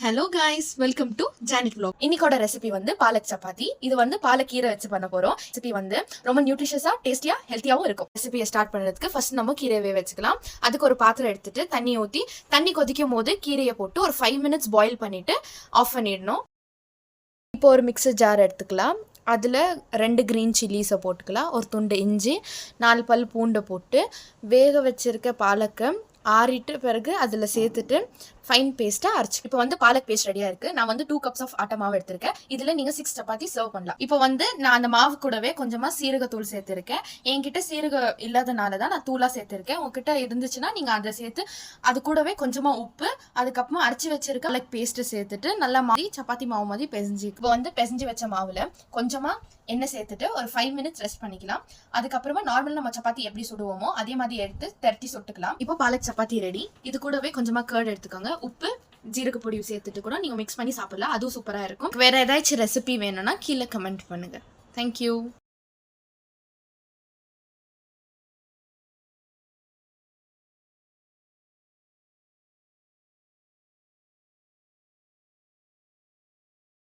Hello guys, welcome to Janik vlog. இன்னைக்கோட recipe வந்து பாலக் சப்பாத்தி. இது வந்து பாலக்கீரை வச்சு பண்ண போறோம். ரெசிபி வந்து ரொம்ப நியூட்ரிஷியஸா, டேஸ்டியா, ஹெல்த்தியாவும் இருக்கும். ரெசிபியை ஸ்டார்ட் பண்றதுக்கு ஃபர்ஸ்ட் நம்ம கீரையை வச்சுக்கலாம். அதுக்கு ஒரு பாத்திரம் எடுத்துட்டு தண்ணி ஊற்றி தண்ணி கொதிக்கும் போது கீரையை போட்டு ஒரு 5 minutes பாயில் பண்ணிட்டு ஆஃப் பண்ணிடணும். இப்போ ஒரு மிக்சர் ஜார் எடுத்துக்கலாம். அதில் 2 green chilies போட்டுக்கலாம். ஒரு துண்டு இஞ்சி, 4 பல் பூண்டை போட்டு வேக வச்சிருக்க பாலக்கை ஆறிட்டு பிறகு அதில் சேர்த்துட்டு ஃபைன் பேஸ்ட்டாக அரைச்சி. இப்போ வந்து பாலக் பேஸ்ட் ரெடியாக இருக்குது. நான் வந்து 2 cups ஆஃப் ஆட்டா மாவு எடுத்திருக்கேன். இதில் நீங்கள் 6 சப்பாத்தி சர்வ் பண்ணலாம். இப்போ வந்து நான் அந்த மாவு கூடவே கொஞ்சமாக சீரகத்தூள் சேர்த்துருக்கேன். என்கிட்ட சீரகம் இல்லாதனால தான் நான் தூளாக சேர்த்துருக்கேன். உங்ககிட்ட இருந்துச்சுன்னா நீங்கள் அதை சேர்த்து அது கூடவே கொஞ்சமாக உப்பு, அதுக்கப்புறமா அரைச்சி வச்சிருக்க பாலக் பேஸ்ட்டு சேர்த்துட்டு நல்லா மாதிரி சப்பாத்தி மாவு மாதிரி பிசைஞ்சு. இப்போ வந்து பிசைஞ்சு வச்ச மாவில் கொஞ்சமாக எண்ணெய் சேர்த்துட்டு ஒரு 5 minutes ரெஸ்ட் பண்ணிக்கலாம். அதுக்கப்புறமா நார்மல் நம்ம சப்பாத்தி எப்படி சுடுவோமோ அதே மாதிரி எடுத்து திரட்டி சுட்டுக்கலாம். இப்போ பாலக் சப்பாத்தி ரெடி. இது கூடவே கொஞ்சமா கர்ட் எடுத்துக்கோங்க. உப்பு, ஜீரக பொடி சேர்த்துட்டு கூட நீங்க மிக்ஸ் பண்ணி சாப்பிடலாம். அதுவும் சூப்பரா இருக்கும். வேற ஏதாச்சும் ரெசிபி வேணும்னா கீழே கமெண்ட் பண்ணுங்க. தேங்க்யூ.